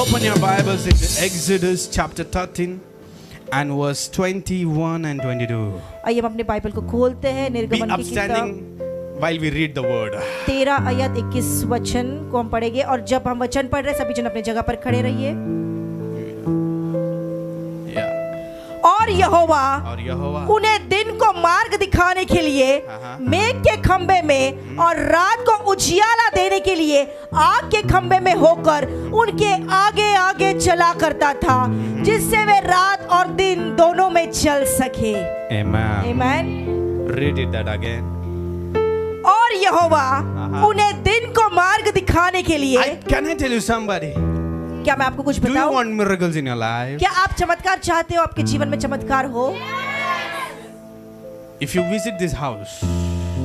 Open your Bibles into Exodus chapter 13 and verse 21 and 22. आइए हम अपने बाइबल को खोलते हैं। Be निर्गमन की upstanding किताब while we read the word. 13 आयत 21 वचन को हम पढ़ेंगे और जब हम वचन पढ़ रहे हैं सभी जन अपने जगह पर खड़े रहिए। और यहोवा उन्हें दिन को मार्ग दिखाने के लिए मेघ के खंबे में और रात को उजियाला देने के लिए आग के खंबे में होकर उनके आगे आगे चला करता था, जिससे वे रात और दिन दोनों में चल सके। Amen. Amen. Read it that again. और यहोवा उन्हें दिन को मार्ग दिखाने के लिए। Can I tell you somebody? क्या मैं आपको कुछ Do you बताऊं? want miracles in your life? क्या आप चमत्कार चाहते हो? आपके जीवन में चमत्कार हो? If you visit this house,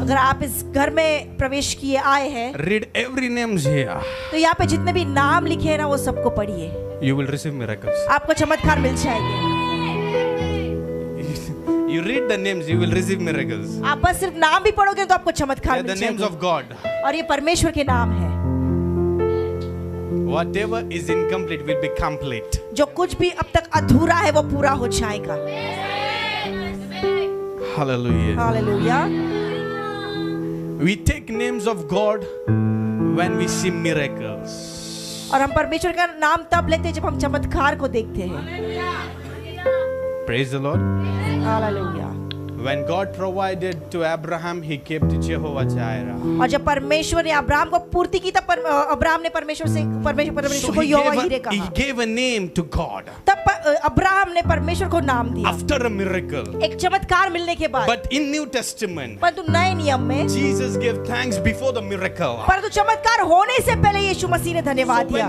अगर आप इस घर में प्रवेश किए आए हैं, read every names here. तो यहाँ पे जितने भी नाम लिखे हैं ना वो सबको पढ़िए। You will receive miracles. आपको चमत्कार मिल जाएंगे। You read the names, you will receive miracles. आप बस सिर्फ नाम भी पढ़ोगे तो आपको They चमत्कार are मिल the names जाएंगे। of God. और ये परमेश्वर के नाम है। Whatever is incomplete will be complete. जो कुछ भी अब तक अधूरा है वो पूरा हो जाएगा। Hallelujah. Hallelujah. We take names of God when we see miracles. और हम परमेश्वर का नाम तब लेते हैं जब हम चमत्कार को देखते हैं। Praise the Lord. Hallelujah. When God provided to Abraham, he kept Jehovah Jireh. और जब परमेश्वर ने अब्राहम को पूर्ति की तब अब्राहम ने परमेश्वर So को यहोवा हीरे he कहा। gave a name to God तब अब्राहम ने परमेश्वर को नाम दिया after a miracle. एक चमत्कार मिलने के बाद। But in New Testament, परंतु नए नियम में Jesus gave thanks before the miracle. परंतु चमत्कार होने से पहले यीशु मसीह ने धन्यवाद So दिया।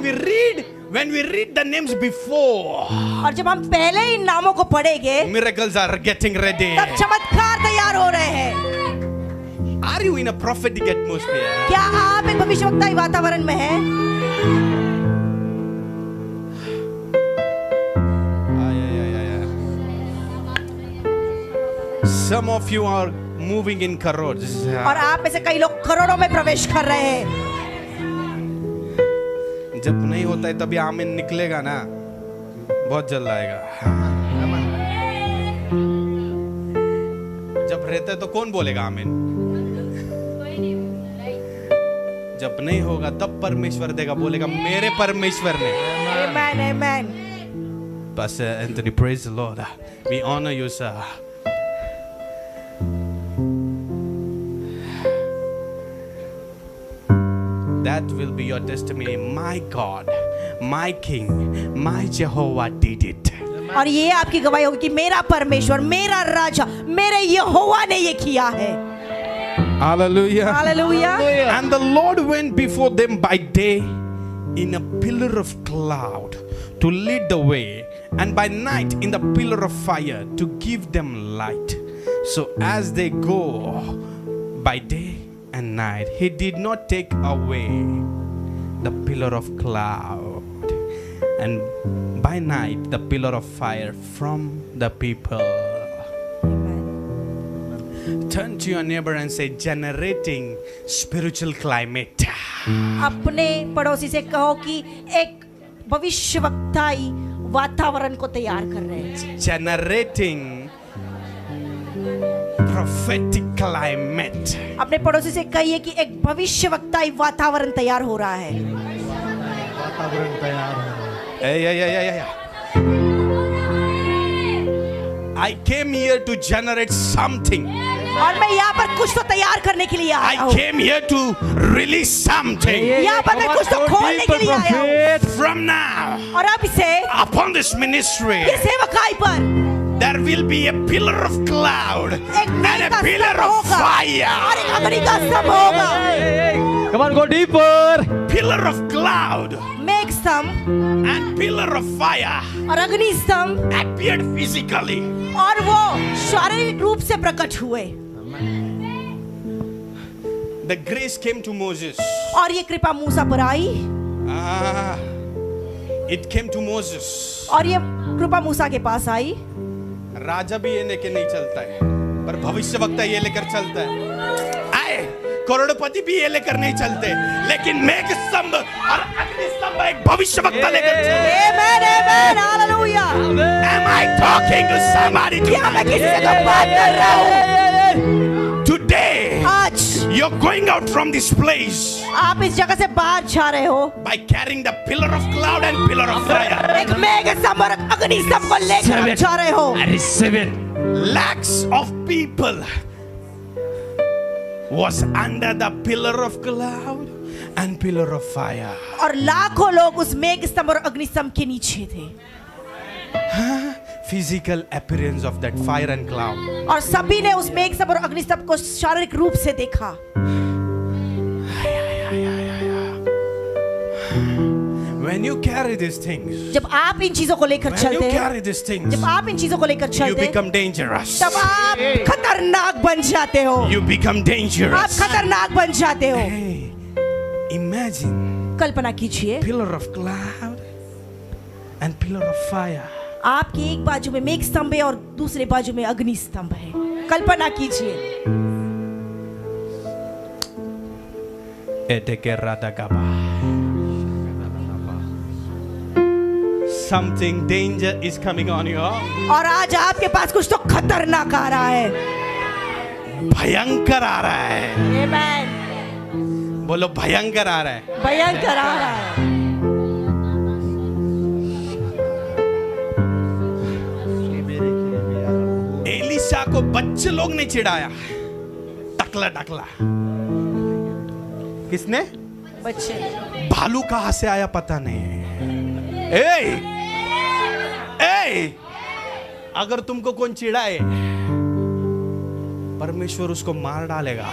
when we read the names before, और जब हम पहले ही इन नामों को पढ़ेंगे miracles are getting ready. तब चमत्कार तैयार हो रहे हैं। Are you in a prophetic atmosphere? क्या आप एक भविष्यवक्ताई वातावरण में हैं? Some of you are moving in crores. और आप में से कई लोग करोड़ों में प्रवेश कर रहे हैं। जब नहीं होता है तभी आमीन निकलेगा ना, बहुत जल्द आएगा। जब रहता है तो कौन बोलेगा आमीन? जब नहीं होगा तब परमेश्वर देगा, बोलेगा मेरे परमेश्वर ने। Amen, amen. Pastor Anthony, praise the Lord. We honor you, sir. That will be your testimony. My God, my King, my Jehovah did it. और ये आपकी गवाही होगी कि मेरा परमेश्वर, मेरा राजा, मेरे यहोवा ने ये किया है। Hallelujah. Hallelujah. And the Lord went before them by day in a pillar of cloud to lead the way, and by night in the pillar of fire to give them light. So as they go by day and night, he did not take away the pillar of cloud, and by night the pillar of fire from the people. Turn to your neighbor and say, generating spiritual climate. अपने पड़ोसी से कहो कि एक भविष्यवक्ताई वातावरण को तैयार कर रहे हैं। Generating prophetic climate. अपने पड़ोसी से कहिए कि एक भविष्यवक्ताई वातावरण तैयार हो रहा है। वातावरण तैयार हो रहा है। Yeah. I came here to generate something. और मैं यहाँ पर कुछ तो तैयार करने के लिए आया I हूँ। came here to release something. यहाँ पर मैं कुछ तो खोलने के लिए आया हूँ। From now, और अब इसे upon this ministry, ये सेवकाई पर there will be a pillar of cloud एक and मेघ a का pillar स्तंभ of होगा और fire. एक अग्नि का स्तंभ होगा। Come on, go deeper. Pillar of cloud मेघ स्तंभ and pillar of fire और अग्नि स्तंभ appeared physically. और वो शारीरिक रूप से प्रकट हुए। The grace came to Moses. और ये कृपा मूसा पर आई। It came to Moses. और ये कृपा मूसा के पास आई। राजा भी ये लेके नहीं चलता है, पर भविष्यवक्ता ये लेकर चलता है। आए करोड़पति भी ये लेकर नहीं चलते, लेकिन मेघ स्तंभ और अग्नि स्तंभ एक भविष्यवक्ता लेकर चलो। Amen, amen, hallelujah. Am I talking to somebody क्या मैं today? किसी से तो बात कर रहा हूँ? Today, आज you're going out from this place आप इस जगह से बाहर जा रहे हो by carrying the pillar of cloud and pillar of fire. एक मेघ स्तंभ और अग्नि स्तंभ को लेकर आप जा रहे हो। I receive it. Lakhs of people was under the pillar of cloud and pillar of fire. और लाखों लोग उस मेघ स्तंभ और अग्नि स्तंभ के नीचे थे Physical appearance of that fire and cloud. और सभी ने उस मेघ स्तंभ और अग्नि स्तंभ को शारीरिक रूप से देखा। When you carry these things, जब आप इन चीजों को लेकर when you चलते हैं, carry these things, जब आप इन चीजों को लेकर you चलते हैं, become dangerous. तब आप खतरनाक बन जाते हो। You become आप dangerous. खतरनाक बन जाते हो। Hey, imagine कल्पना कीजिए pillar of cloud and pillar of fire. आपकी एक बाजू में मेघ स्तंभ है और दूसरे बाजू में अग्नि स्तंभ है। कल्पना कीजिए। Something danger is coming on you. और आज आपके पास कुछ तो खतरनाक आ रहा है। भयंकर आ रहा है। Amen. बोलो भयंकर आ रहा है। भयंकर आ रहा है। एलिशा को बच्चे लोग ने चिढ़ाया, टकला टकला। किसने? बच्चे। भालू कहां से आया पता नहीं। ए, अगर तुमको कौन चिढ़ाए, परमेश्वर उसको मार डालेगा।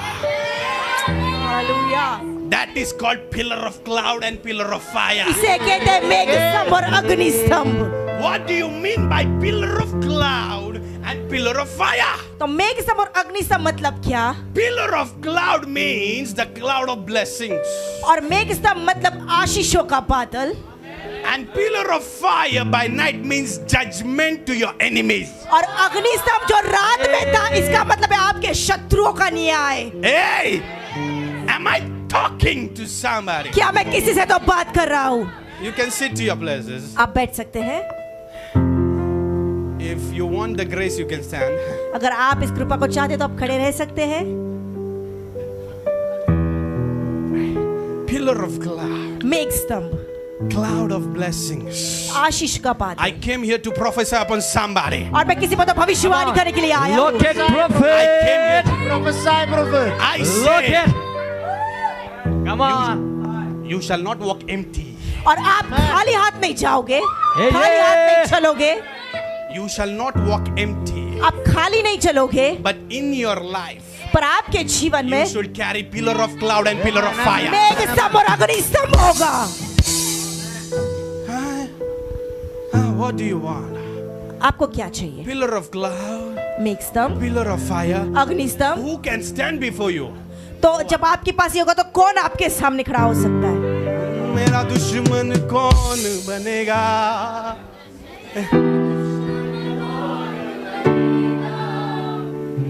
Hallelujah. That is called pillar of cloud and pillar of fire. इसे कहते हैं मेघ स्तंभ और अग्नि स्तंभ। What do you mean by pillar of cloud and pillar of fire? तो मेघ स्तंभ और अग्नि स्तंभ मतलब क्या? Pillar of cloud means the cloud of blessings. और मेघ स्तंभ मतलब आशीषों का बादल। And pillar of fire by night means judgment to your enemies. और अग्नि स्तंभ जो रात में था, इसका मतलब है आपके शत्रुओं का न्याय। Hey, am I talking to somebody? क्या मैं किसी से तो बात कर रहा हूँ? You can sit to your places. आप बैठ सकते हैं। If you want the grace, you can stand. अगर आप इस कृपा को चाहते तो आप खड़े रह सकते हैं। Pillar of cloud. मेघ स्तंभ। Cloud of blessings. आशीष का बादल। I came here to prophesy upon somebody. और मैं किसी पर तो भविष्यवाणी करने के लिए आया हूँ। Look at I came here prophet. to Prophesy, prophet. I Look say, at. Come on. you shall not walk empty. और आप खाली हाथ नहीं जाओगे, Hey, खाली हाथ नहीं hey. चलोगे, You shall not walk empty. आप खाली नहीं चलोगे, But in your life, पर आपके जीवन you में should carry pillar of cloud and pillar of fire. मेघ स्तंभ और अग्नि स्तंभ होगा। What do you want? आपको क्या चाहिए? Pillar of cloud, मेघ स्तंभ, pillar of fire. अग्नि स्तंभ। Who can stand before you? तो जब आपके पास ये होगा तो कौन आपके सामने खड़ा हो सकता है? मेरा दुश्मन कौन बनेगा?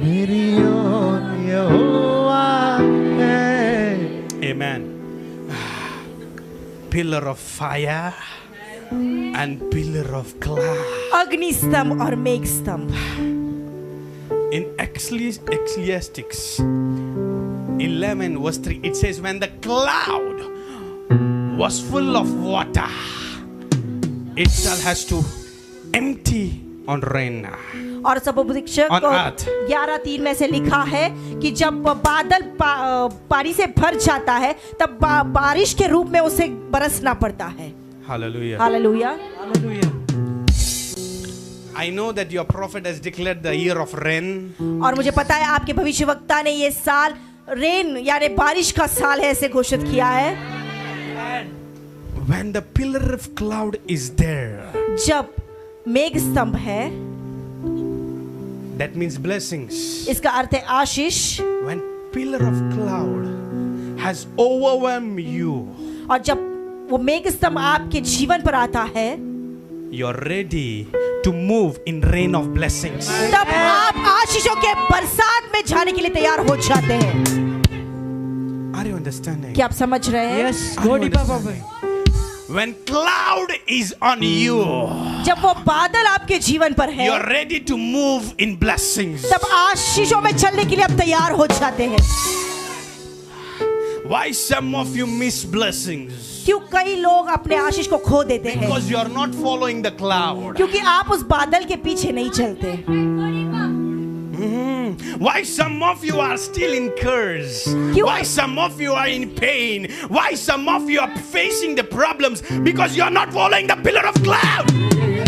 मेरी ओर यहोवा है। Amen. Pillar of fire and pillar of cloud. अग्नि स्तंभ और मेघ स्तंभ। In Ecclesiastes 11 verse 3, it says, when the cloud was full of water, it shall has to empty on rain. और सपोदिक्षक On earth. 11:3 में से लिखा है कि जब बादल पानी से भर जाता है तब बारिश के रूप में उसे बरसना पड़ता है। Hallelujah. Hallelujah. I know that your prophet has declared the year of rain. और मुझे पता है आपके भविष्यवक्ता ने ये साल रेन यानी बारिश का साल है ऐसे घोषित किया है। When the pillar of cloud is there, जब मेघ स्तंभ है, that means blessings. इसका अर्थ है आशीष। When pillar of cloud has overwhelmed you, और जब वो मेघ स्तंभ आपके जीवन पर आता है, you're ready to move in rain of blessings. तब आप आशीषों के बरसात में जाने के लिए तैयार हो जाते हैं। Are you understanding? क्या आप समझ रहे हैं? Yes. Are you Go deeper, understanding? prophet. When cloud is on you, जब वो बादल आपके जीवन पर है, you're ready to move in blessings. तब आशीषों में चलने के लिए आप तैयार हो जाते हैं। Why some of you miss blessings? क्यों कई लोग अपने आशीष को खो देते हैं? Because you're not following the cloud. क्योंकि आप उस बादल के पीछे नहीं चलते। Why some of you are still in curse? Why some of you are in pain? Why some of you are facing the problems? Because you are not following the pillar of cloud.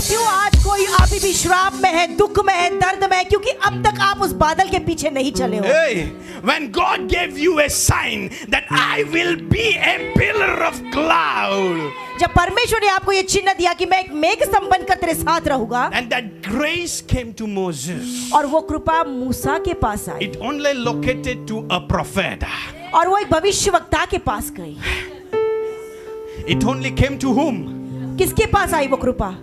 क्यों आज कोई अभी भी श्राप में है, दुख में है, दर्द में है, क्योंकि अब तक आप उस बादल के पीछे नहीं चले हो। Hey, when God gave you a sign that I will be a pillar of cloud, जब परमेश्वर ने आपको ये चिन्ह दिया कि मैं एक मेघ स्तंभ बनकर तेरे साथ रहूंगा, and that grace came to Moses, और वो कृपा मूसा के पास आई, it only located to a prophet. और वो एक भविष्यवक्ता के पास गई। It only came to whom? किसके पास आई वो कृपा?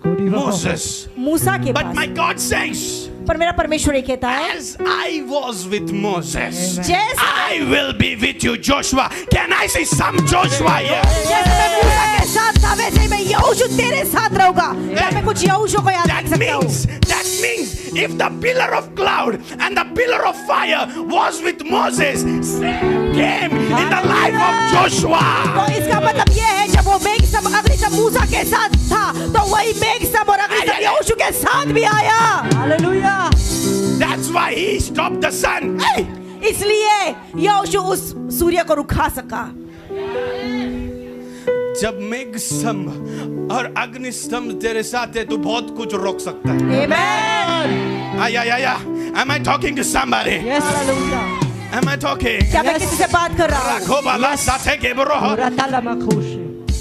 Moses. मूसा के But pass. my God says, पर मेरा परमेश्वर ये कहता है, as I was with Moses, जैसे I will be with you, Joshua. Can I see some Joshua here? जैसे मैं मूसा के साथ था, वैसे ही मैं यहोशू तेरे साथ रहूंगा। क्या मैं कुछ यहोशू को याद That रख सकता हूँ? means if the pillar of cloud and the pillar of fire was with Moses, same came in the life of Joshua. तो इसका मतलब ये है, जब वो मेघ स्तंभ अग्नि स्तंभ मूसा के साथ था, तो वही मेघ स्तंभ और अग्नि स्तंभ यहोशू के साथ भी आया। Hallelujah. That's why he stopped the sun. Hey! इसलिए यहोशू उस सूर्य को रुका सका। जब मेघ स्तंभ और अग्नि स्तंभ तेरे साथ है तो बहुत कुछ रोक सकता है। आमेन। Am I talking to somebody? Yes. Hallelujah. Am I talking? क्या मैं किसी से बात कर रहा हूँ?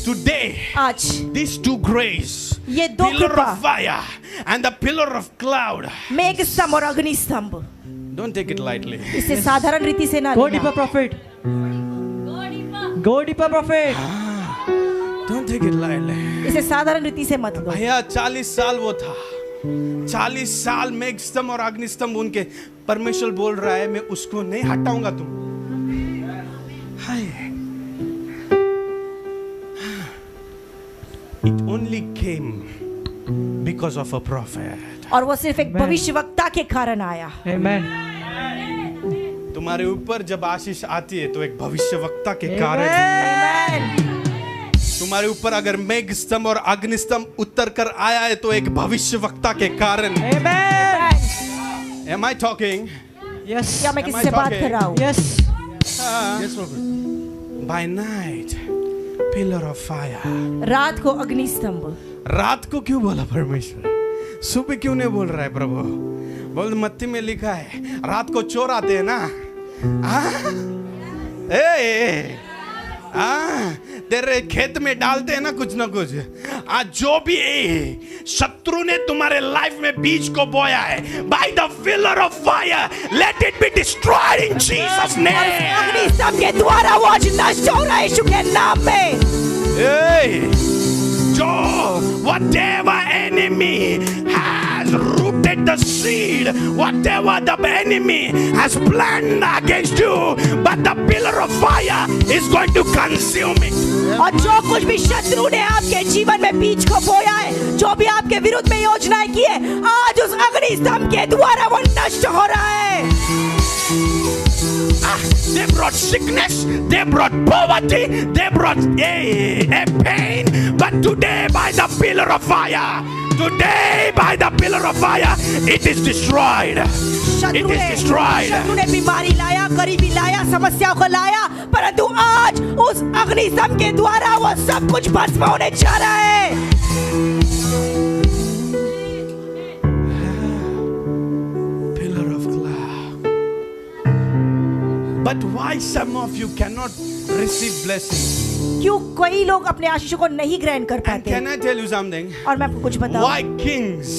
Today, आज these two grace, ये दो pillar कृपा, of fire and the pillar of cloud, मेघ स्तंभ और अग्नि स्तंभ, don't take it lightly. इसे साधारण रीति से ना Go लेना। deeper, prophet. Go deeper, prophet. Don't take it lightly. इसे साधारण रीति से मत लो। भैया 40 साल वो था, 40 साल मेघ स्तंभ और अग्नि स्तंभ उनके, परमेश्वर बोल रहा है मैं उसको नहीं हटाऊंगा तुम। हाय। It only came because of a prophet. और वो सिर्फ एक भविष्यवक्ता के कारण आया। Amen. तुम्हारे ऊपर जब आशीष आती है तो एक भविष्यवक्ता के कारण। तुम्हारे ऊपर अगर मेघ स्तंभ और अग्नि स्तंभ उतर कर आया है तो एक भविष्यवक्ता के कारण। Am I talking? Yes. क्या मैं Am I किसी से बात talking? कर रहा हूँ? Yes. Yes, prophet. By night, pillar of fire. रात को अग्नि स्तंभ। रात को क्यों बोला परमेश्वर? सुबह क्यों नहीं बोल रहा है प्रभु? बोल मत्ती में लिखा है रात को चोर आते हैं ना। तेरे खेत में डालते हैं ना कुछ आज जो भी शत्रु ने तुम्हारे लाइफ में बीज को बोया है, by the pillar of fire let it be destroyed in Jesus name. अग्नि स्तंभ के द्वारा वो आज नष्ट हो रहा है यीशु के नाम में। जो whatever enemy has rooted the seed, whatever the enemy has planned against you, but the pillar of fire is going to consume it. और जो कुछ भी शत्रु ने आपके जीवन में बीज को बोया है, जो भी आपके विरुद्ध में योजनाएं की है, आज उस अग्नि स्तंभ के द्वारा वो नष्ट हो रहा है। They brought sickness, they brought poverty, they brought a pain, but today by the pillar of fire, today by the pillar of fire, it is destroyed. It is destroyed. शत्रु ने बीमारी लाया, गरीबी लाया, समस्याओं को लाया, परंतु आज उस अग्नि स्तंभ के द्वारा वो सब कुछ भस्म होने जा रहा है। But why some of you cannot receive blessings? क्यों कई लोग अपने आशीषों को नहीं ग्रहण कर And पाते? can I tell you something? और मैं आपको कुछ बताऊं? Why kings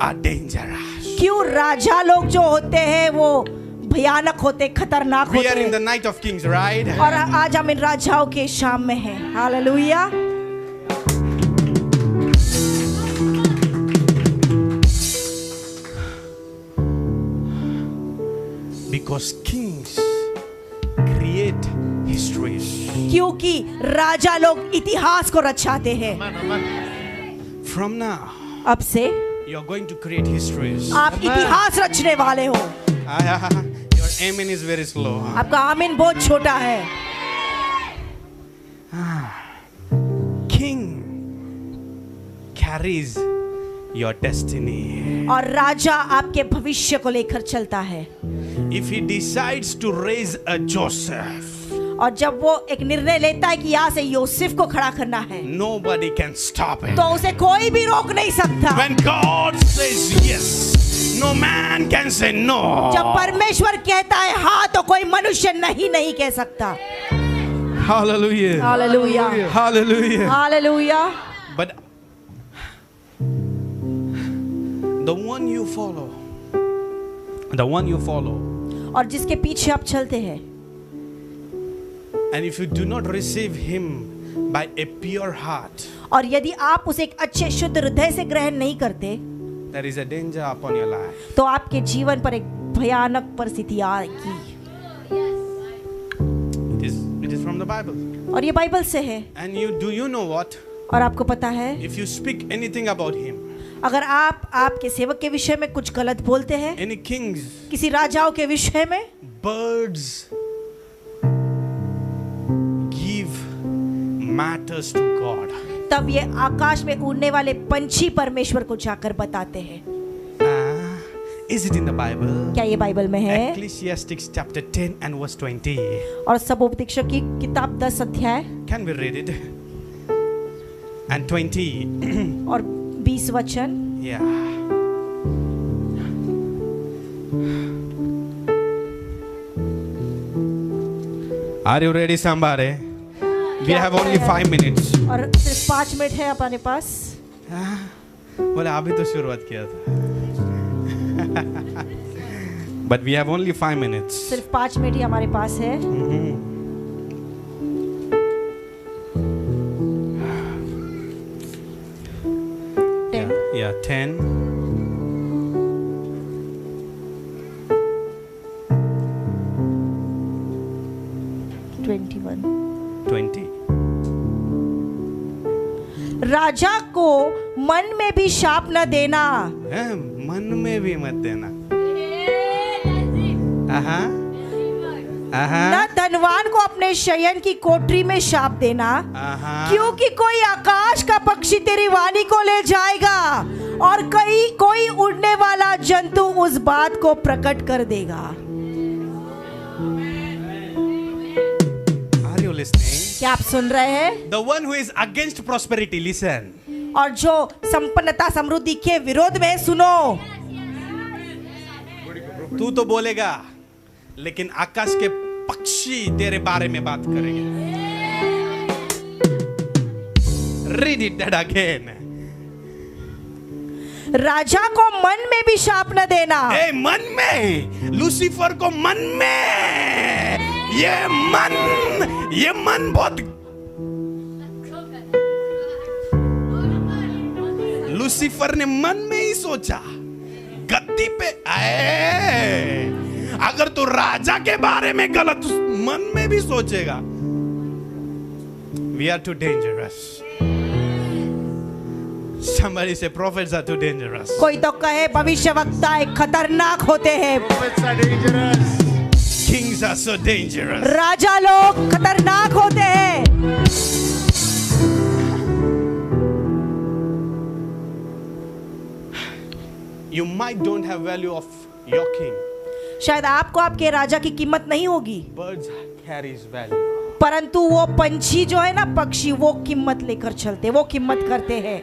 are dangerous? क्यों राजा लोग जो होते हैं वो भयानक होते, खतरनाक We होते are in the हैं? night of kings, right? और आज हम इन राजाओं के शाम में हैं। Hallelujah. Because kings create histories. क्योंकि राजा लोग इतिहास को रचाते हैं। From now, अब से you're going to create histories. आप इतिहास रचने वाले हो। Your amen is very slow. आपका आमीन बहुत छोटा है। King carries your destiny. और राजा आपके भविष्य को लेकर चलता है। If he decides to raise a Joseph, और जब वो एक निर्णय लेता है कि यहाँ से यूसुफ को खड़ा करना है, nobody can stop it. तो उसे कोई भी रोक नहीं सकता। When God says yes, no man can say no. जब परमेश्वर कहता है हाँ, तो कोई मनुष्य नहीं कह सकता। Hallelujah. Hallelujah, Hallelujah. Hallelujah. But the one you follow, और जिसके पीछे आप चलते हैं, and if you do not receive him by a pure heart, और यदि आप उसे एक अच्छे शुद्ध हृदय से ग्रहण नहीं करते, there is a danger upon your life. तो आपके जीवन पर एक भयानक परिस्थिति आएगी। It is from the Bible. और ये बाइबल से है। And do you know what? और आपको पता है, If you speak anything about him, अगर आप आपके सेवक के विषय में कुछ गलत बोलते हैं, any kings, किसी राजाओं के विषय में, birds give matters to God. तब ये आकाश में उड़ने वाले पंछी परमेश्वर को जाकर बताते हैं। Is it in the Bible? क्या ये बाइबल में है? Ecclesiastes chapter 10 and verse 20. और सबोपदेशक की किताब 10 अध्याय Can we read it? And 20. और 20 वचन। Yeah. Are you ready, somebody? We have only 5 minutes. और सिर्फ 5 मिनट है अपने पास। बोले अभी तो शुरुआत किया था। But we have only 5 minutes. सिर्फ 5 मिनट ही हमारे पास है। Yeah, 10. राजा को मन में भी शाप न देना। मन में भी मत देना। न धनवान को अपने शयन की कोठरी में शाप देना, क्योंकि कोई आकाश का पक्षी तेरी वाणी को ले जाएगा और कोई उड़ने वाला जंतु उस बात को प्रकट कर देगा। Are you listening? क्या आप सुन रहे हैं? The one who is against prosperity, listen. और जो संपन्नता समृद्धि के विरोध में, सुनो। तू तो बोलेगा, लेकिन आकाश के पक्षी तेरे बारे में बात करेंगे। Read it that again. राजा को मन में भी शाप न देना। मन में, लूसीफर को मन में, ये मन बहुत, लूसीफर ने मन में ही सोचा, गद्दी पे आए। अगर तू राजा के बारे में गलत मन में भी सोचेगा, we are too dangerous. Somebody say prophets are too dangerous. कोई तो कहे भविष्यवक्ता एक खतरनाक होते हैं। Prophets are dangerous. Kings are so dangerous. राजा लोग खतरनाक होते हैं। You might don't have value of your king. शायद आपको आपके राजा की कीमत नहीं होगी, Birds carries value. परंतु वो पंछी जो है ना, पक्षी, वो कीमत लेकर चलते, वो कीमत करते हैं।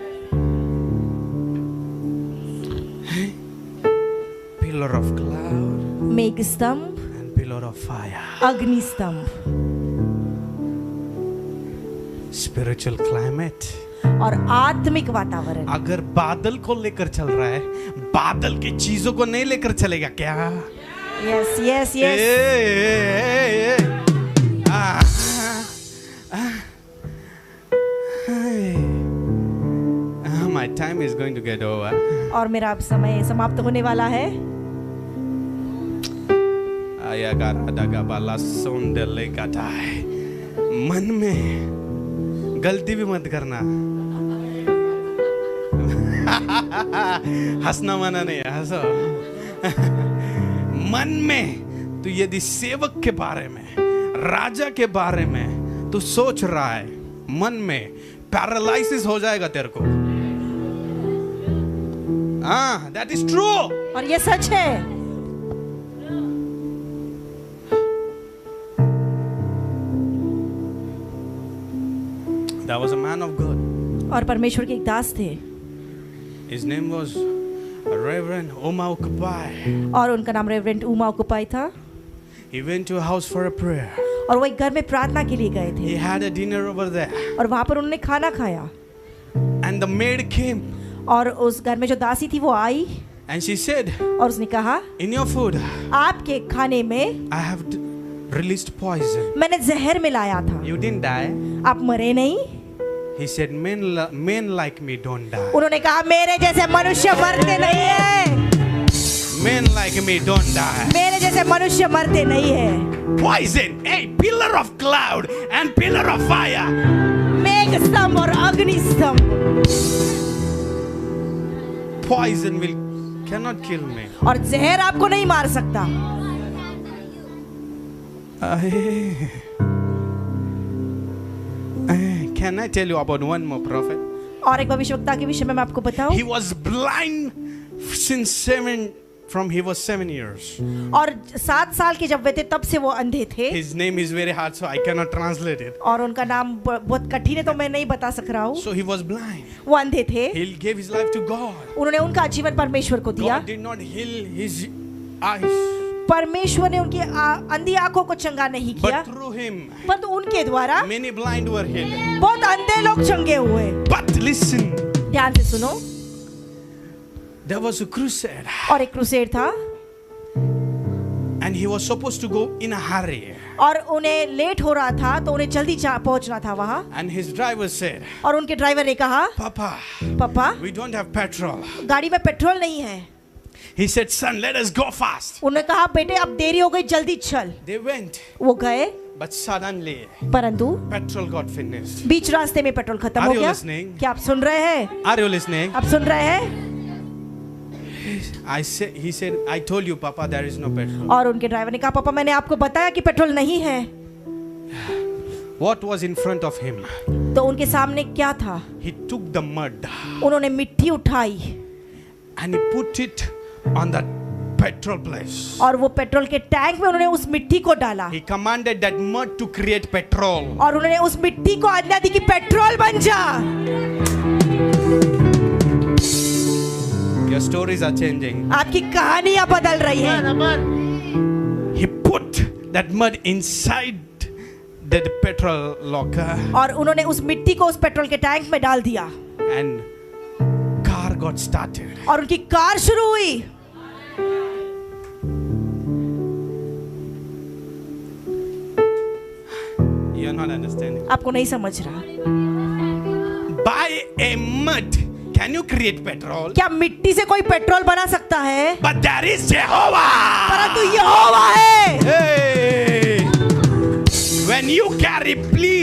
Pillar of cloud मेघ स्तंभ and pillar of fire. अग्नि स्तंभ Spiritual climate. और आत्मिक वातावरण। अगर बादल को लेकर चल रहा है, बादल की चीजों को नहीं लेकर चलेगा क्या? Yes yes yes. My time is going to get over. और मेरा अब समय समाप्त होने वाला है। मन में गलती भी मत करना। हंसना मना नहीं है, हंसो। मन में तू यदि सेवक के बारे में, राजा के बारे में तू सोच रहा है, मन में पैरालाइसिस हो जाएगा तेरे को। हाँ, दैट इज ट्रू। और ये सच है। There was a man of God. और परमेश्वर के एक दास थे, His name was Reverend Uma Okupai. और उनका नाम रेवरेंड उमा ओकुपाई था। He went to a house for a prayer. और वो एक घर में प्रार्थना के लिए गए थे, He had a dinner over there. और वहां पर उन्होंने खाना खाया। And the maid came और उस घर में जो दासी थी वो आई and she said, और उसने कहा, in your food, आपके खाने में I have released poison. मैंने जहर मिलाया था, You didn't die. आप मरे नहीं। He said, men like me don't die. उन्होंने कहा, मेरे जैसे मनुष्य मरते नहीं है, Men like me don't die. मेरे जैसे मनुष्य मरते नहीं है। Poison, hey, pillar of cloud and pillar of fire. मेघ स्तंभ और अग्नि स्तंभ। Poison cannot kill me. और जहर आपको नहीं मार सकता। Can I tell you about one more prophet? और एक भविष्यवक्ता के विषय में मैं आपको बताऊं। He was blind from he was 7 years. और 7 साल के जब वे थे तब से वो अंधे थे। His name is very hard, so I cannot translate it. और उनका नाम बहुत कठिन है तो मैं नहीं बता सक रहा हूँ। So he was blind. वो अंधे थे। He gave his life to God. उन्होंने उनका जीवन परमेश्वर को दिया। God did not heal his eyes. परमेश्वर ने उनकी अंधी आंखों को चंगा नहीं किया, But through him, परंतु उनके द्वारा many blind were healed. बहुत अंधे लोग चंगे हुए। But listen, ध्यान से सुनो। there was a crusade, और एक क्रूसेड था, and he was supposed to go in a hurry. और उन्हें लेट हो रहा था तो उन्हें जल्दी पहुंचना था वहां। And his driver said, और उनके ड्राइवर ने कहा, Papa, पापा, we don't have petrol. गाड़ी में पेट्रोल नहीं है। He said, son, let us go fast. उन्होंने कहा, बेटे अब देरी हो गई, जल्दी चल। They went, वो गए, but suddenly परंतु petrol got finished. बीच रास्ते में पेट्रोल खत्म Are हो you गया। listening? क्या आप सुन रहे हैं? Are you listening? आप सुन रहे हैं? He said, I told you, Papa, there is no petrol. और उनके ड्राइवर ने कहा, पापा मैंने आपको बताया कि पेट्रोल नहीं है। What was in front of him? तो उनके सामने क्या था? He took the mud उन्होंने मिट्टी उठाई and he put it on that petrol place. और वो पेट्रोल के टैंक में उन्होंने उस मिट्टी को डाला। He commanded that mud to create petrol. और उन्होंने उस मिट्टी को आज्ञा दी कि पेट्रोल बन जा। Your stories are changing. आपकी कहानियां बदल रही हैं। He put that mud inside the petrol locker और उन्होंने उस मिट्टी को उस पेट्रोल के टैंक में डाल दिया and car got started. और उनकी कार शुरू हुई। You're not understanding. आपको नहीं समझ रहा। By a mud, can you create petrol? क्या मिट्टी से कोई पेट्रोल बना सकता है? But there is Jehovah. परंतु यहोवा है। Hey! When you carry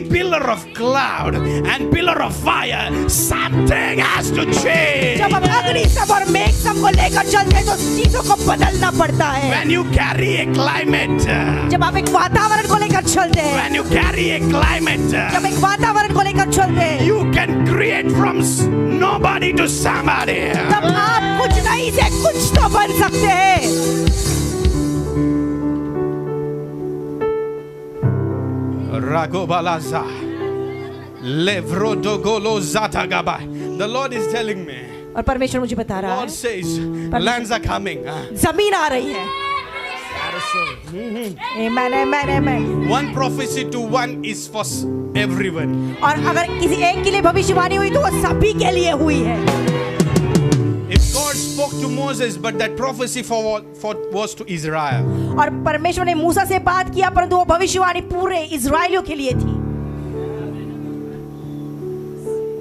pillar of cloud and pillar of fire, something has to change. जब हम अग्नि स्तंभ और मेघ स्तंभ को लेकर चलते हैं तो चीजों को बदलना पड़ता है। When you carry a climate, जब आप एक वातावरण को लेकर चलते हैं, when you carry a climate, जब एक वातावरण को लेकर चलते हैं, you can create from nobody to somebody. तब आप कुछ नहीं से कुछ तो बन सकते हैं। Ragobalaza. Levrodogolo zatagabai. The Lord is telling me. और परमेश्वर मुझे बता रहा God है, says lands are coming. जमीन आ रही है। Amen, amen, amen. One prophecy to one is for everyone. और अगर किसी एक के लिए भविष्यवाणी हुई तो वो सभी के लिए हुई है। If God spoke to Moses, but that prophecy was to Israel. और परमेश्वर ने मूसा से बात किया परंतु वो भविष्यवाणी पूरे इजराइलियों के लिए थी।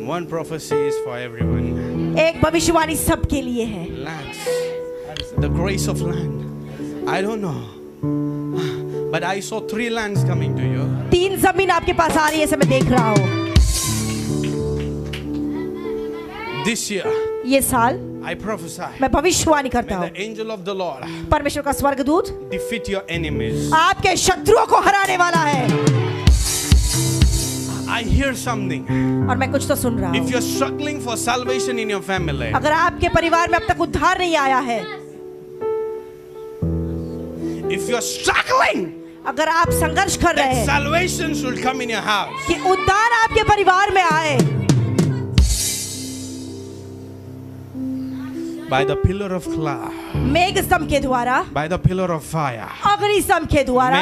One prophecy is for everyone. एक भविष्यवाणी सबके लिए है। Lands, the grace of land. I don't know, but I saw 3 lands coming to you. 3 जमीन आपके पास आ रही है, ऐसे मैं देख रहा हूँ। This year, ये साल I prophesy. मैं भविष्यवाणी करता May हूँ, the angel of the Lord परमेश्वर का स्वर्गदूत defeat your enemies. आपके शत्रुओं को हराने वाला है। I hear something. और मैं कुछ तो सुन रहा If हूँ। you're struggling for salvation in your family, अगर आपके परिवार में अब तक उद्धार नहीं आया है, if you're struggling, अगर आप संघर्ष कर रहे that हैं salvation should come in your house. कि उद्धार आपके परिवार में आए, By the pillar of cloud, मेघ स्तंभ के द्वारा, by the pillar of fire, अग्नि स्तंभ के द्वारा,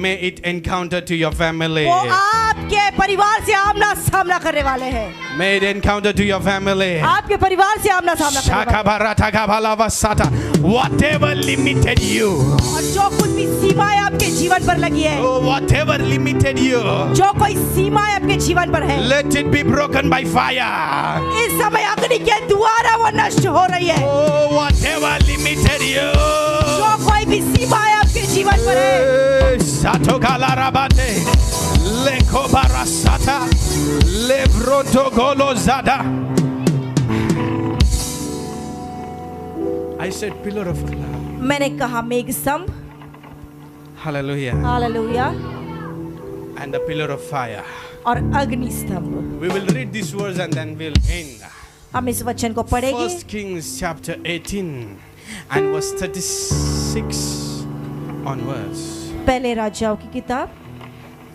may it encounter to your family. वो आपके परिवार से आमना सामना करने वाले हैं। May it encounter to your family. आपके परिवार से आमना सामना करने वाले हैं। Shakabaratakabalavasata. Whatever limited you, और जो कुछ भी सीमाएं आपके जीवन पर लगी है, oh, whatever limited you, जो कोई सीमाएं आपके जीवन पर है, let it be broken by fire. इस समय अग्नि के द्वारा वो नष्ट हो रही है। Oh, whatever limited you, जो कोई भी सीमाएं आपके जीवन पर है, Satokalarabate, Lekobarasata, Lebrotogolozada. I said pillar of cloud. मैंने कहा मेघ स्तंभ, Hallelujah. Hallelujah, And the pillar of fire. और अग्नि स्तंभ। We will read these words and then we'll end. हम इस वचन को पढ़ेंगे। 1 Kings chapter 18 and verse 36 onwards. पहले राजाओं की किताब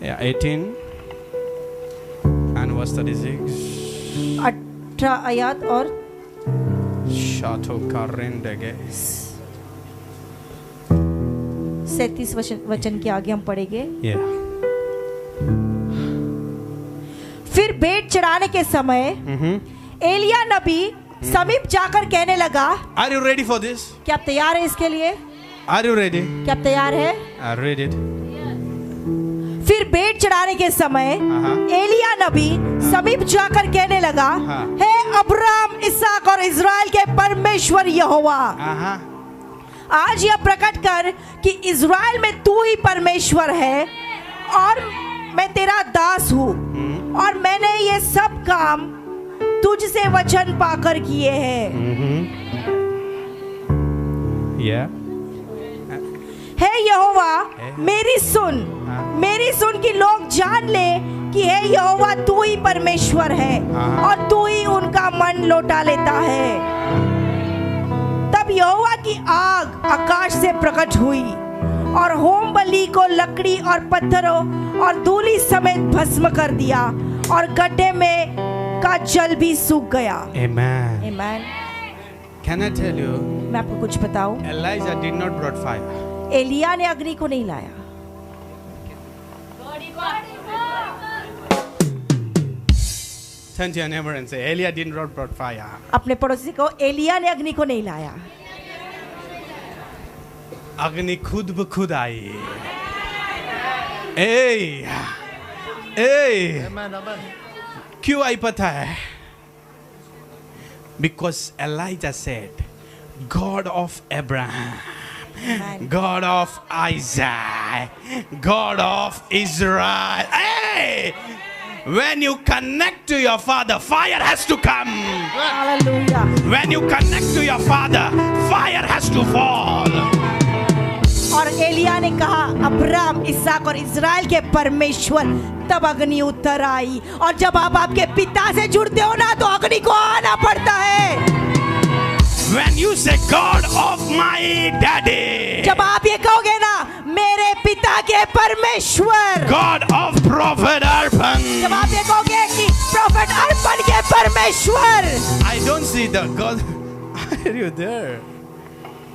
Yeah, 18 and verse 36. 18 आयत और Shato karendege. 37 वचन के आगे हम पढ़ेंगे। Yeah. फिर भेंट चढ़ाने के समय एलिया नबी समीप जाकर कहने लगा, Are you ready for this? क्या आप तैयार हैं इसके लिए? Are you ready? क्या आप तैयार हैं? I read it. फिर भेंट चढ़ाने के समय एलिया नबी समीप जाकर कहने लगा, हे अब्राहम, इसहाक और इज़राइल के परमेश्वर यहोवा, आज यह प्रकट कर कि इज़राइल में तू ही परमेश्वर है और मैं तेरा दास हूँ, और मैंने ये सब काम तुझसे वचन पाकर किए हैं। Yeah. हे यहोवा, मेरी सुन कि लोग जान ले कि हे यहोवा तू ही परमेश्वर है और तू ही उनका मन लौटा लेता है। तब यहोवा की आग आकाश से प्रकट हुई और होम बलि को लकड़ी और पत्थरों और धूलि समेत भस्म कर दिया, और गड्ढे में का जल भी सूख गया। Amen. आमीन। Can I tell you? मैं आपको कुछ बताऊं, Elijah did not brought fire. Elia ने अग्नि को नहीं लाया। Turn to your neighbor and say, Elia did not brought fire. अपने पड़ोसी को, एलिया ने अग्नि को नहीं लाया। अग्नि खुद ब खुद आई। ए Amen, amen. क्यों आई पता है? Because Elijah said, God of Abraham, God of Isaac, God of Israel. Hey! When you connect to your father, fire has to come. Hallelujah. When you connect to your father, fire has to fall. और एलिया ने कहा, Abraham, इसहाक और Israel के परमेश्वर, तब अग्नि उतर आई। और जब आप आपके पिता से जुड़ते हो ना, तो अग्नि को आना पड़ता है। When you say God of my daddy, जब आप ये कहोगे ना, मेरे पिता के परमेश्वर, God of Prophet Arpan, जब आप ये कहोगे कि प्रोफेट अर्पण के परमेश्वर, I don't see the God. Are you there?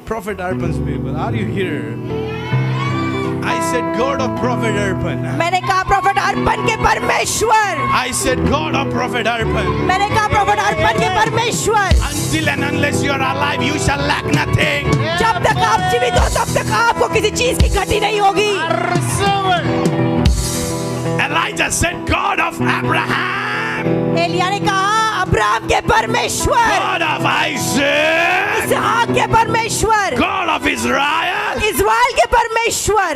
Prophet Arpan's people, are you here? I said God of Prophet Arpan. मैंने कहा प्रोफेट अर्पण के परमेश्वर, I said God of Prophet Arpan. मैंने कहा प्रोफेट अर्पण के परमेश्वर। Until and unless you are alive, you shall lack nothing. जब तक आप जीवित हो, तब तक आपको किसी चीज की घटी नहीं होगी। Elijah said God of Abraham, Elia ने कहा, अब्राहम के परमेश्वर, God of Isaac, इसहाक के परमेश्वर, God of Israel. इज़राइल के परमेश्वर।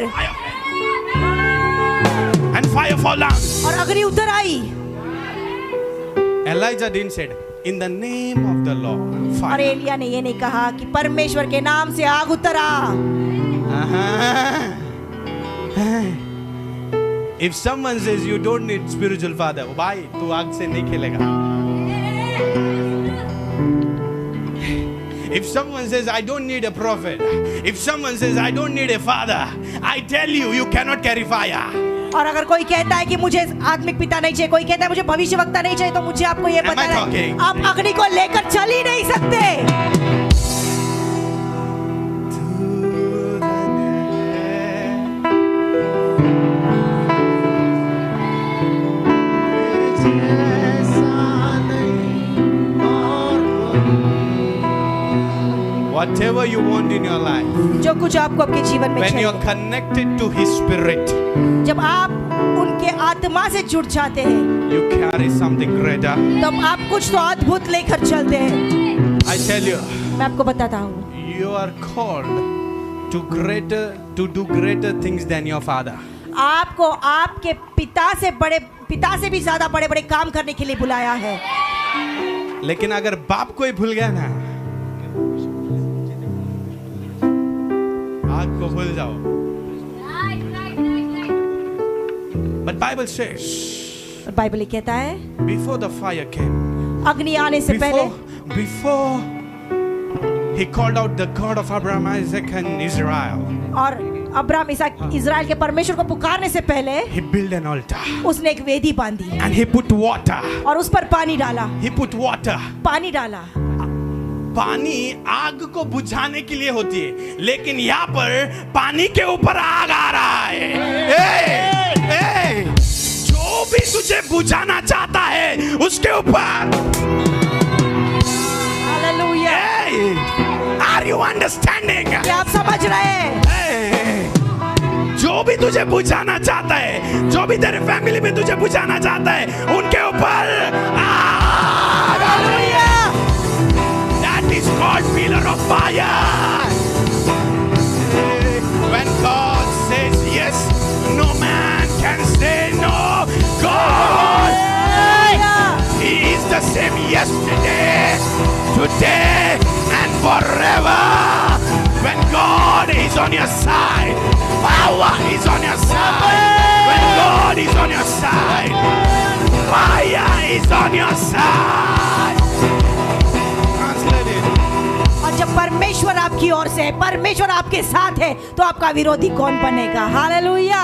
and fire fall down. और अग्नि उतर आई। Elijah didn't say in the name of the Lord और fire. एलिया ने ये नहीं कहा कि परमेश्वर के नाम से आग उतरा। If someone says you don't need spiritual father, भाई तू आग से नहीं खेलेगा. If someone says I don't need a prophet, if someone says I don't need a father, I tell you, you cannot carry fire. और अगर कोई कहता है कि मुझे आत्मिक पिता नहीं चाहिए, कोई कहता है मुझे भविष्यवक्ता नहीं चाहिए, तो मुझे आपको ये Am I पता है talking? आप अग्नि को लेकर चल ही नहीं सकते। Whatever you want in your life, जो कुछ आपको आपके जीवन में when चाहिए, you're connected to His Spirit, जब आप उनके आत्मा से जुड़ जाते हैं, you carry something greater. तब आप कुछ तो अद्भुत लेकर चलते हैं। I tell you, मैं आपको बताता हूँ, you are called to do greater things than your father. आपको आपके पिता से भी ज्यादा बड़े बड़े काम करने के लिए बुलाया है। लेकिन अगर बाप को ही भूल गया ना, आग को भूल जाओ. But Bible says, बाइबल कहता है, before the fire came, अग्नि आने से पहले, before He called out the God of Abraham, Isaac and Israel, और अब्राहम इसहाक इज़राइल के परमेश्वर को पुकारने से पहले He built an altar उसने एक वेदी बांधी and He put water. और उस पर पानी डाला। He put water. पानी डाला। पानी आग को बुझाने के लिए होती है, लेकिन यहाँ पर पानी के ऊपर आग आ रहा है। जो भी तुझे बुझाना चाहता है उसके ऊपर। हालेलुया। Are you understanding? क्या आप समझ रहे हैं? जो भी तुझे बुझाना चाहता है, जो भी तेरे फैमिली में तुझे बुझाना चाहता है, उनके ऊपर आग। Hallelujah. That is called pillar of fire. When God says yes, no man can say no. God, He is the same yesterday, today, and forever. When God is on your side, power is on your side. When God is on your side, fire is on your side. और जब परमेश्वर आपकी ओर से है, परमेश्वर आपके साथ है, तो आपका विरोधी कौन बनेगा? Hallelujah.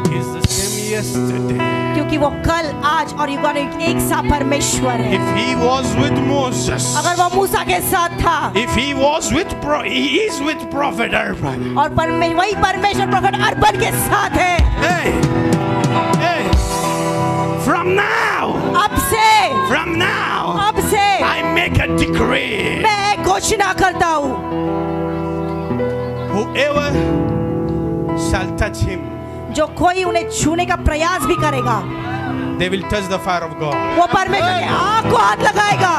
He is the same yesterday. क्योंकि वो कल, आज और युगानुयुग एक सा परमेश्वर है। If He was with Moses, अगर वो मूसा के साथ था, if He was with He is with Prophet Aaron. और वही परमेश्वर प्रोफेट अर्पण के साथ है। Hey, from now, अब से I make a decree. मैं घोषणा करता हूँ, Whoever shall touch Him, जो कोई उन्हें छूने का प्रयास भी करेगा, they will touch the fire of God. वो परमेश्वर के आग को हाथ लगाएगा।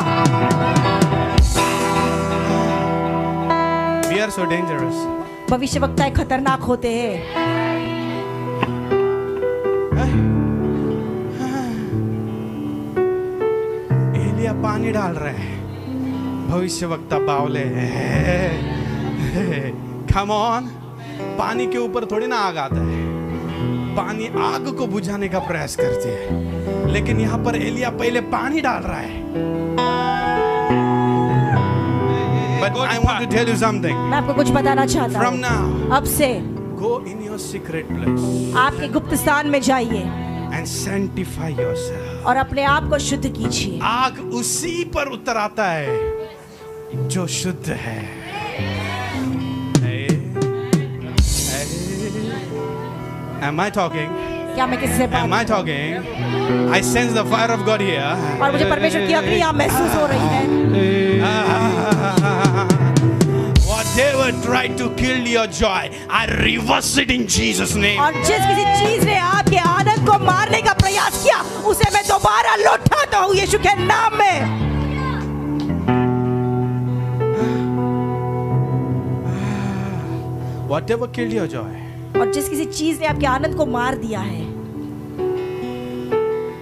We are so dangerous. भविष्यवक्ताएं खतरनाक होते हैं। एलिया पानी डाल रहे हैं, भविष्यवक्ता बावले। Come on, पानी के ऊपर थोड़ी ना आग आता है, पानी आग को बुझाने का प्रयास करती है, लेकिन यहाँ पर एलिया पहले पानी डाल रहा है। But I want to tell you something. मैं आपको कुछ बताना चाहता हूँ। From now, अब से go in your secret place आपके गुप्त स्थान में जाइए and sanctify yourself. और अपने आप को शुद्ध कीजिए। आग उसी पर उतर आता है जो शुद्ध है। Am I talking? क्या मैं किससे बात Am I talking? I sense the fire of God here. और मुझे परमेश्वर की अग्नि यहाँ महसूस हो रही है। Whatever tried to kill your joy, I reverse it in Jesus' name. और जिस किसी चीज ने आपके आनंद को मारने का प्रयास किया, उसे मैं दोबारा लौटाता हूँ यीशु के नाम में। Whatever killed your joy, और जिस किसी चीज ने आपके आनंद को मार दिया है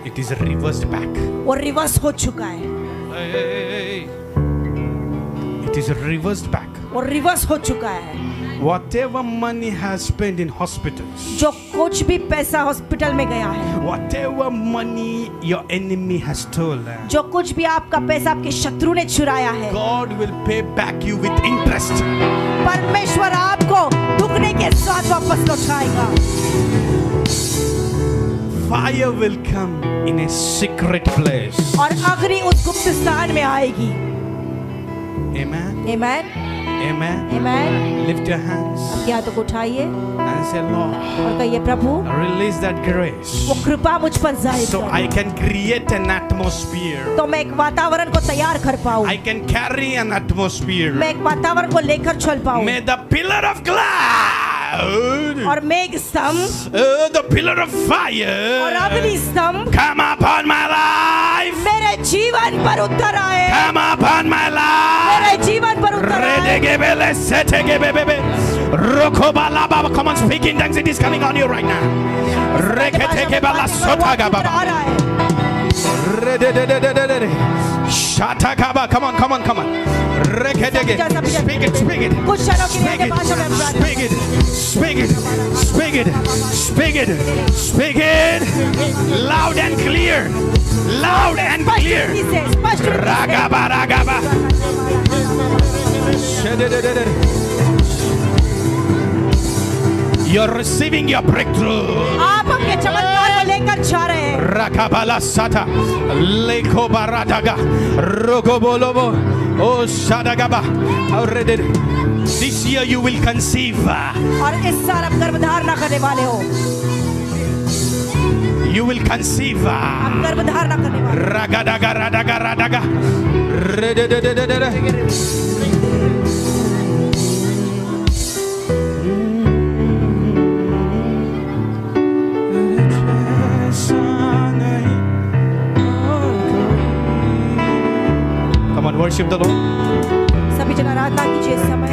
it is reversed back. वो रिवर्स हो चुका है, It is reversed back. वो रिवर्स हो चुका है। Whatever money has spent in hospitals, जो कुछ भी पैसा हॉस्पिटल में गया है, whatever money your enemy has stolen, जो कुछ भी आपका पैसा आपके शत्रु ने चुराया है, God will pay back you with interest. परमेश्वर आपको दुगने के साथ वापस लौटाएगा। Fire will come in a secret place. और अग्नि उस गुप्त स्थान में आएगी। Amen. Amen, Amen. Amen. Lift your hands आपके हाथों को उठाइए and say, Lord, और कहिए, प्रभु release that grace वो कृपा मुझ पर जाहिर so कर, I can create an atmosphere. तो मैं एक वातावरण को तैयार कर पाऊं, I can carry an atmosphere. मैं एक वातावरण को लेकर चल पाऊं, May the pillar of cloud, और मेघ स्तंभ the pillar of और fire अग्नि स्तंभ come upon my life. मेरे जीवन पर उतर आए, Come upon my life. मेरे जीवन पर उतर आए। Redegebele setegebebebe. Rokobalaba. Come on, speak in tongues. It is coming on you right now. Reketekebala sotagaba. Redededededede. Shatakaba. Come on, come on, come on. Rekedege. Speak it, speak it. कुछ क्षणों के लिए Speak अन्य भाषा में हम it, प्रार्थना speak it, speak it, speak it, speak it, speak it, loud and clear, loud and स्पष्ट clear. रीति से, स्पष्ट रीति से। Ragaba, ragaba. You're receiving your breakthrough. आप अपने चमत्कार को लेकर जा रहे हैं। Rakabala sata, leko baradaga, rogobolobo, oh shadagaba. Already this year you will conceive. और इस साल आप गर्भधारणा करने वाले हो, You will conceive. आप गर्भधारणा करने वाले हो। Ragadaga, radaga, radaga. Redededededede. Come on, worship the Lord. सभी जन आराधना कीजिए इस समय।